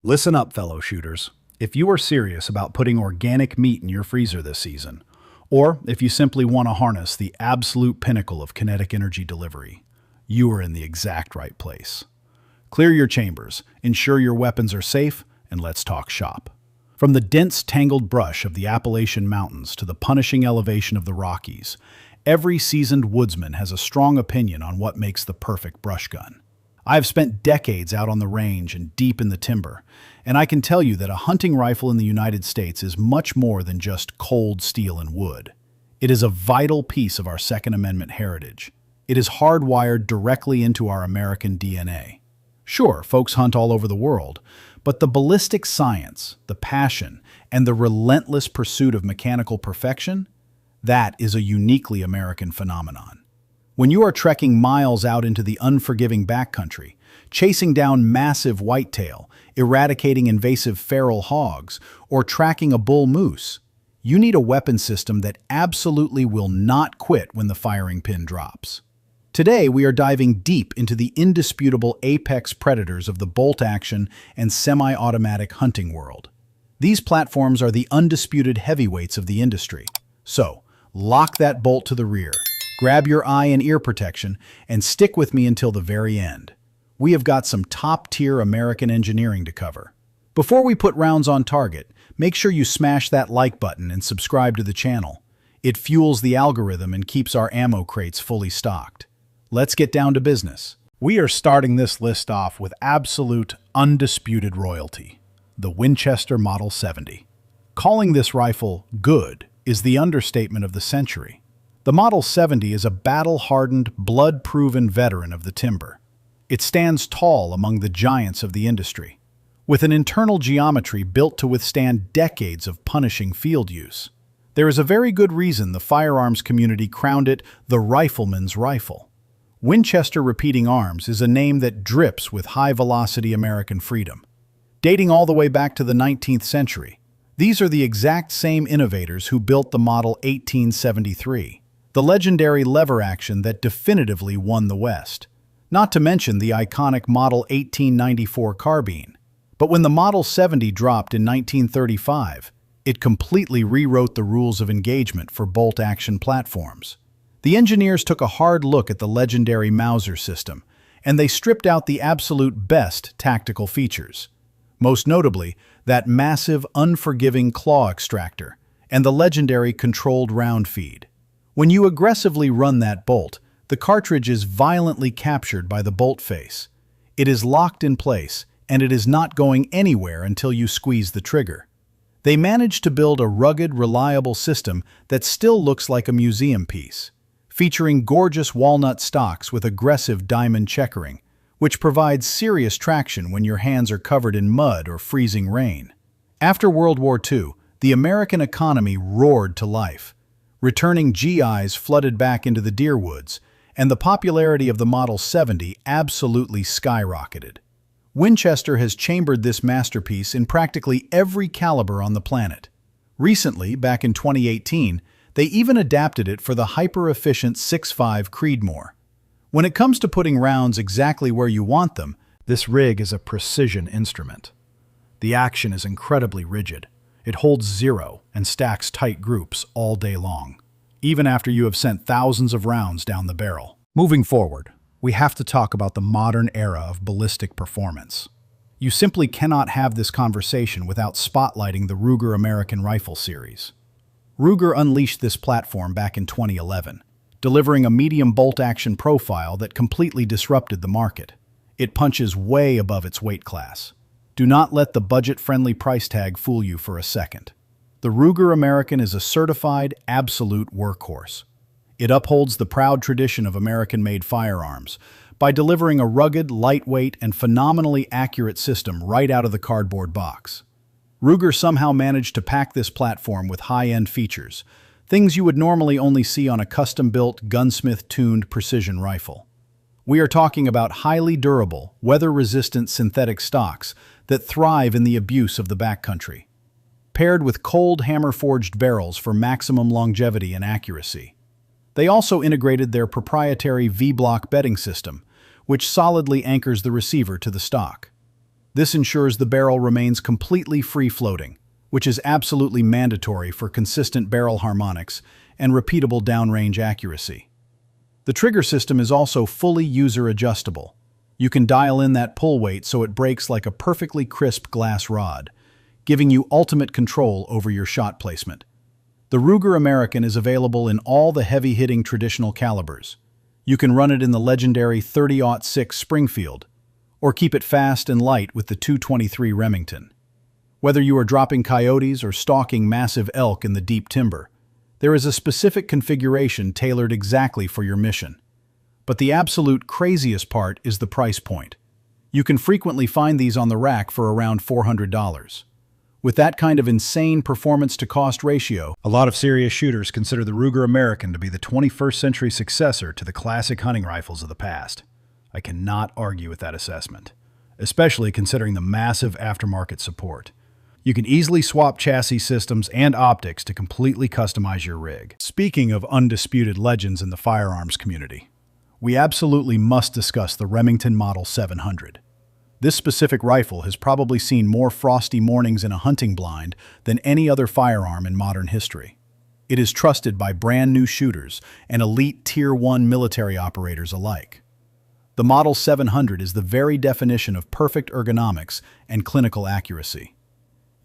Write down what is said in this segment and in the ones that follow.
Listen up, fellow shooters. If you are serious about putting organic meat in your freezer this season, or if you simply want to harness the absolute pinnacle of kinetic energy delivery, you are in the exact right place. Clear your chambers, ensure your weapons are safe, and let's talk shop. From the dense, tangled brush of the Appalachian Mountains to the punishing elevation of the Rockies, every seasoned woodsman has a strong opinion on what makes the perfect brush gun. I have spent decades out on the range and deep in the timber, and I can tell you that a hunting rifle in the United States is much more than just cold steel and wood. It is a vital piece of our Second Amendment heritage. It is hardwired directly into our American DNA. Sure, folks hunt all over the world, but the ballistic science, the passion, and the relentless pursuit of mechanical perfection, that is a uniquely American phenomenon. When you are trekking miles out into the unforgiving backcountry, chasing down massive whitetail, eradicating invasive feral hogs, or tracking a bull moose, you need a weapon system that absolutely will not quit when the firing pin drops. Today, we are diving deep into the indisputable apex predators of the bolt-action and semi-automatic hunting world. These platforms are the undisputed heavyweights of the industry. So, lock that bolt to the rear. Grab your eye and ear protection, and stick with me until the very end. We have got some top-tier American engineering to cover. Before we put rounds on target, make sure you smash that like button and subscribe to the channel. It fuels the algorithm and keeps our ammo crates fully stocked. Let's get down to business. We are starting this list off with absolute, undisputed royalty, the Winchester Model 70. Calling this rifle good is the understatement of the century. The Model 70 is a battle-hardened, blood-proven veteran of the timber. It stands tall among the giants of the industry, with an internal geometry built to withstand decades of punishing field use. There is a very good reason the firearms community crowned it the rifleman's rifle. Winchester Repeating Arms is a name that drips with high-velocity American freedom. Dating all the way back to the 19th century, these are the exact same innovators who built the Model 1873. The legendary lever action that definitively won the West. Not to mention the iconic Model 1894 carbine. But when the Model 70 dropped in 1935, it completely rewrote the rules of engagement for bolt-action platforms. The engineers took a hard look at the legendary Mauser system, and they stripped out the absolute best tactical features. Most notably, that massive, unforgiving claw extractor, and the legendary controlled round feed. When you aggressively run that bolt, the cartridge is violently captured by the bolt face. It is locked in place, and it is not going anywhere until you squeeze the trigger. They managed to build a rugged, reliable system that still looks like a museum piece, featuring gorgeous walnut stocks with aggressive diamond checkering, which provides serious traction when your hands are covered in mud or freezing rain. After World War II, the American economy roared to life. Returning GIs flooded back into the deer woods, and the popularity of the Model 70 absolutely skyrocketed. Winchester has chambered this masterpiece in practically every caliber on the planet. Recently, back in 2018, they even adapted it for the hyper-efficient 6.5 Creedmoor. When it comes to putting rounds exactly where you want them, this rig is a precision instrument. The action is incredibly rigid. It holds zero and stacks tight groups all day long, even after you have sent thousands of rounds down the barrel. Moving forward, we have to talk about the modern era of ballistic performance. You simply cannot have this conversation without spotlighting the Ruger American Rifle series. Ruger unleashed this platform back in 2011, delivering a medium bolt-action profile that completely disrupted the market. It punches way above its weight class. Do not let the budget-friendly price tag fool you for a second. The Ruger American is a certified, absolute workhorse. It upholds the proud tradition of American-made firearms by delivering a rugged, lightweight, and phenomenally accurate system right out of the cardboard box. Ruger somehow managed to pack this platform with high-end features, things you would normally only see on a custom-built, gunsmith-tuned precision rifle. We are talking about highly durable, weather-resistant synthetic stocks that thrive in the abuse of the backcountry, paired with cold hammer-forged barrels for maximum longevity and accuracy. They also integrated their proprietary V-block bedding system, which solidly anchors the receiver to the stock. This ensures the barrel remains completely free-floating, which is absolutely mandatory for consistent barrel harmonics and repeatable downrange accuracy. The trigger system is also fully user-adjustable. You can dial in that pull weight so it breaks like a perfectly crisp glass rod, giving you ultimate control over your shot placement. The Ruger American is available in all the heavy-hitting traditional calibers. You can run it in the legendary .30-06 Springfield, or keep it fast and light with the .223 Remington. Whether you are dropping coyotes or stalking massive elk in the deep timber, there is a specific configuration tailored exactly for your mission. But the absolute craziest part is the price point. You can frequently find these on the rack for around $400. With that kind of insane performance-to-cost ratio, a lot of serious shooters consider the Ruger American to be the 21st century successor to the classic hunting rifles of the past. I cannot argue with that assessment, especially considering the massive aftermarket support. You can easily swap chassis systems and optics to completely customize your rig. Speaking of undisputed legends in the firearms community, we absolutely must discuss the Remington Model 700. This specific rifle has probably seen more frosty mornings in a hunting blind than any other firearm in modern history. It is trusted by brand new shooters and elite Tier 1 military operators alike. The Model 700 is the very definition of perfect ergonomics and clinical accuracy.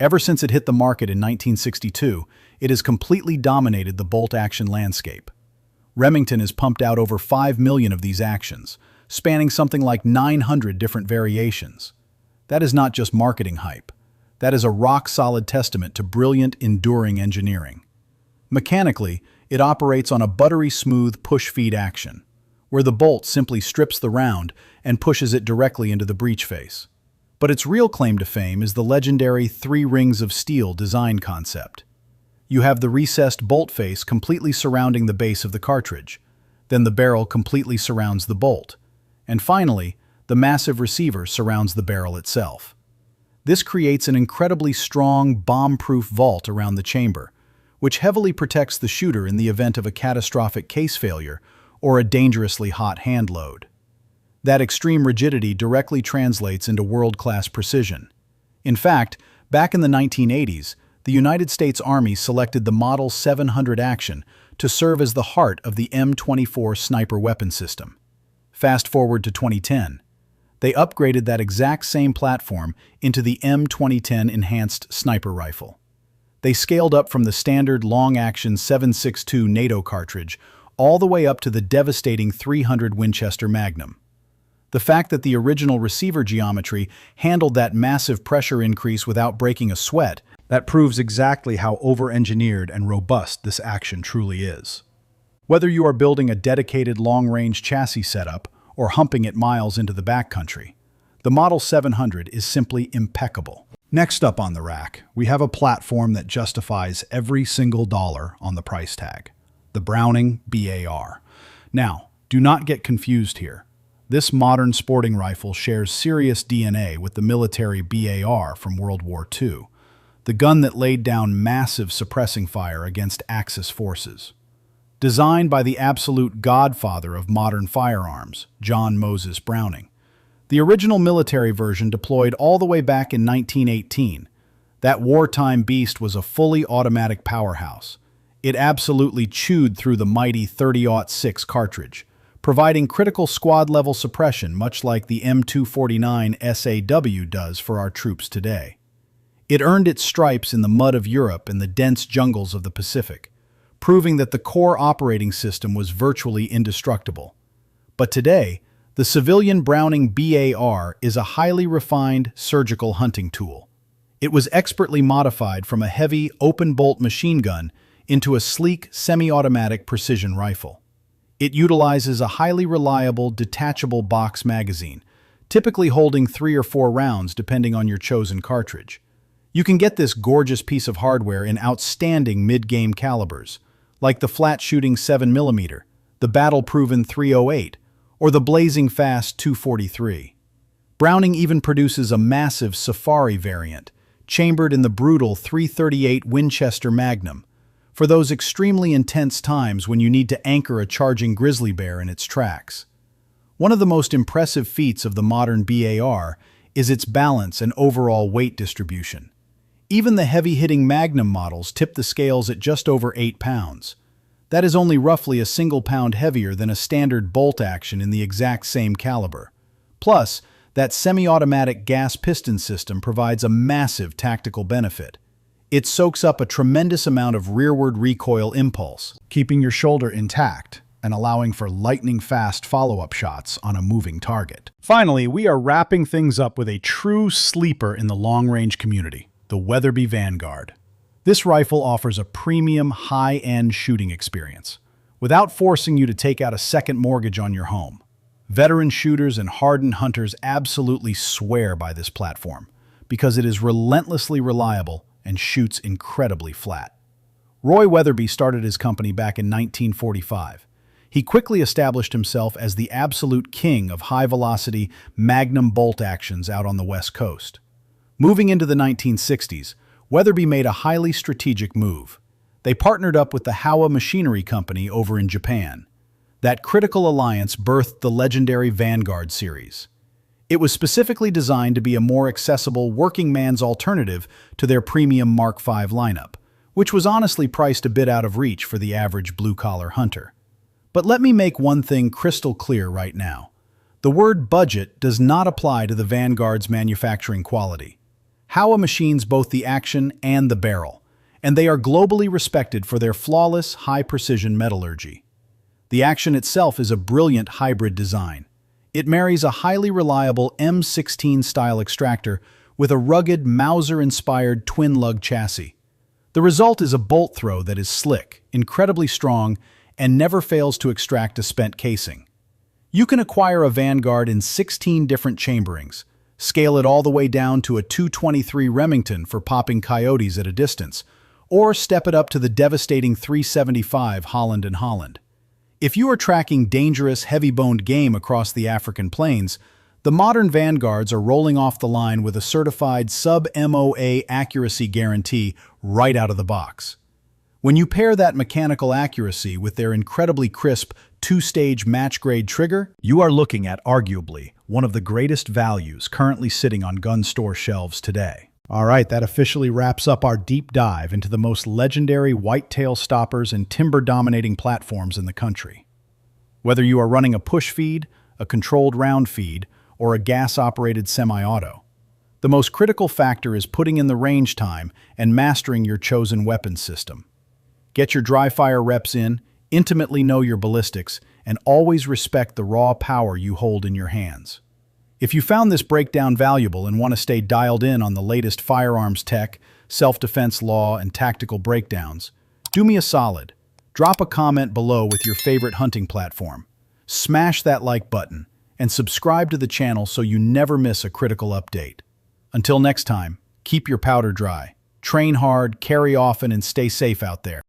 Ever since it hit the market in 1962, it has completely dominated the bolt-action landscape. Remington has pumped out over 5 million of these actions, spanning something like 900 different variations. That is not just marketing hype. That is a rock-solid testament to brilliant, enduring engineering. Mechanically, it operates on a buttery smooth push-feed action, where the bolt simply strips the round and pushes it directly into the breech face. But its real claim to fame is the legendary 3 rings of steel design concept. You have the recessed bolt face completely surrounding the base of the cartridge, then the barrel completely surrounds the bolt, and finally, the massive receiver surrounds the barrel itself. This creates an incredibly strong, bomb-proof vault around the chamber, which heavily protects the shooter in the event of a catastrophic case failure or a dangerously hot hand load. That extreme rigidity directly translates into world-class precision. In fact, back in the 1980s, the United States Army selected the Model 700 Action to serve as the heart of the M24 sniper weapon system. Fast forward to 2010. They upgraded that exact same platform into the M2010 Enhanced Sniper Rifle. They scaled up from the standard long-action 7.62 NATO cartridge all the way up to the devastating 300 Winchester Magnum. The fact that the original receiver geometry handled that massive pressure increase without breaking a sweat, that proves exactly how over-engineered and robust this action truly is. Whether you are building a dedicated long-range chassis setup or humping it miles into the backcountry, the Model 700 is simply impeccable. Next up on the rack, we have a platform that justifies every single dollar on the price tag, the Browning BAR. Now, do not get confused here. This modern sporting rifle shares serious DNA with the military BAR from World War II, the gun that laid down massive suppressing fire against Axis forces. Designed by the absolute godfather of modern firearms, John Moses Browning, the original military version deployed all the way back in 1918. That wartime beast was a fully automatic powerhouse. It absolutely chewed through the mighty .30-06 cartridge, providing critical squad-level suppression much like the M249 SAW does for our troops today. It earned its stripes in the mud of Europe and the dense jungles of the Pacific, proving that the core operating system was virtually indestructible. But today, the civilian Browning BAR is a highly refined surgical hunting tool. It was expertly modified from a heavy, open-bolt machine gun into a sleek, semi-automatic precision rifle. It utilizes a highly reliable, detachable box magazine, typically holding 3 or 4 rounds depending on your chosen cartridge. You can get this gorgeous piece of hardware in outstanding mid-game calibers, like the flat-shooting 7mm, the battle-proven .308, or the blazing-fast .243. Browning even produces a massive Safari variant, chambered in the brutal .338 Winchester Magnum, for those extremely intense times when you need to anchor a charging grizzly bear in its tracks. One of the most impressive feats of the modern BAR is its balance and overall weight distribution. Even the heavy-hitting Magnum models tip the scales at just over 8 pounds. That is only roughly a single pound heavier than a standard bolt action in the exact same caliber. Plus, that semi-automatic gas piston system provides a massive tactical benefit. It soaks up a tremendous amount of rearward recoil impulse, keeping your shoulder intact and allowing for lightning-fast follow-up shots on a moving target. Finally, we are wrapping things up with a true sleeper in the long-range community, the Weatherby Vanguard. This rifle offers a premium, high-end shooting experience, without forcing you to take out a second mortgage on your home. Veteran shooters and hardened hunters absolutely swear by this platform, because it is relentlessly reliable and shoots incredibly flat. Roy Weatherby started his company back in 1945. He quickly established himself as the absolute king of high-velocity Magnum bolt actions out on the West Coast. Moving into the 1960s, Weatherby made a highly strategic move. They partnered up with the Howa Machinery Company over in Japan. That critical alliance birthed the legendary Vanguard series. It was specifically designed to be a more accessible working man's alternative to their premium Mark V lineup, which was honestly priced a bit out of reach for the average blue-collar hunter. But let me make one thing crystal clear right now. The word budget does not apply to the Vanguard's manufacturing quality. Howa machines both the action and the barrel, and they are globally respected for their flawless, high-precision metallurgy. The action itself is a brilliant hybrid design. It marries a highly reliable M16-style extractor with a rugged Mauser-inspired twin-lug chassis. The result is a bolt throw that is slick, incredibly strong, and never fails to extract a spent casing. You can acquire a Vanguard in 16 different chamberings, scale it all the way down to a .223 Remington for popping coyotes at a distance, or step it up to the devastating .375 Holland & Holland. If you are tracking dangerous, heavy-boned game across the African plains, the modern Vanguards are rolling off the line with a certified sub-MOA accuracy guarantee right out of the box. When you pair that mechanical accuracy with their incredibly crisp two-stage match-grade trigger, you are looking at arguably one of the greatest values currently sitting on gun store shelves today. All right, that officially wraps up our deep dive into the most legendary whitetail stoppers and timber-dominating platforms in the country. Whether you are running a push feed, a controlled round feed, or a gas-operated semi-auto, the most critical factor is putting in the range time and mastering your chosen weapons system. Get your dry fire reps in, intimately know your ballistics, and always respect the raw power you hold in your hands. If you found this breakdown valuable and want to stay dialed in on the latest firearms tech, self-defense law, and tactical breakdowns, do me a solid. Drop a comment below with your favorite hunting platform. Smash that like button, and subscribe to the channel so you never miss a critical update. Until next time, keep your powder dry. Train hard, carry often, and stay safe out there.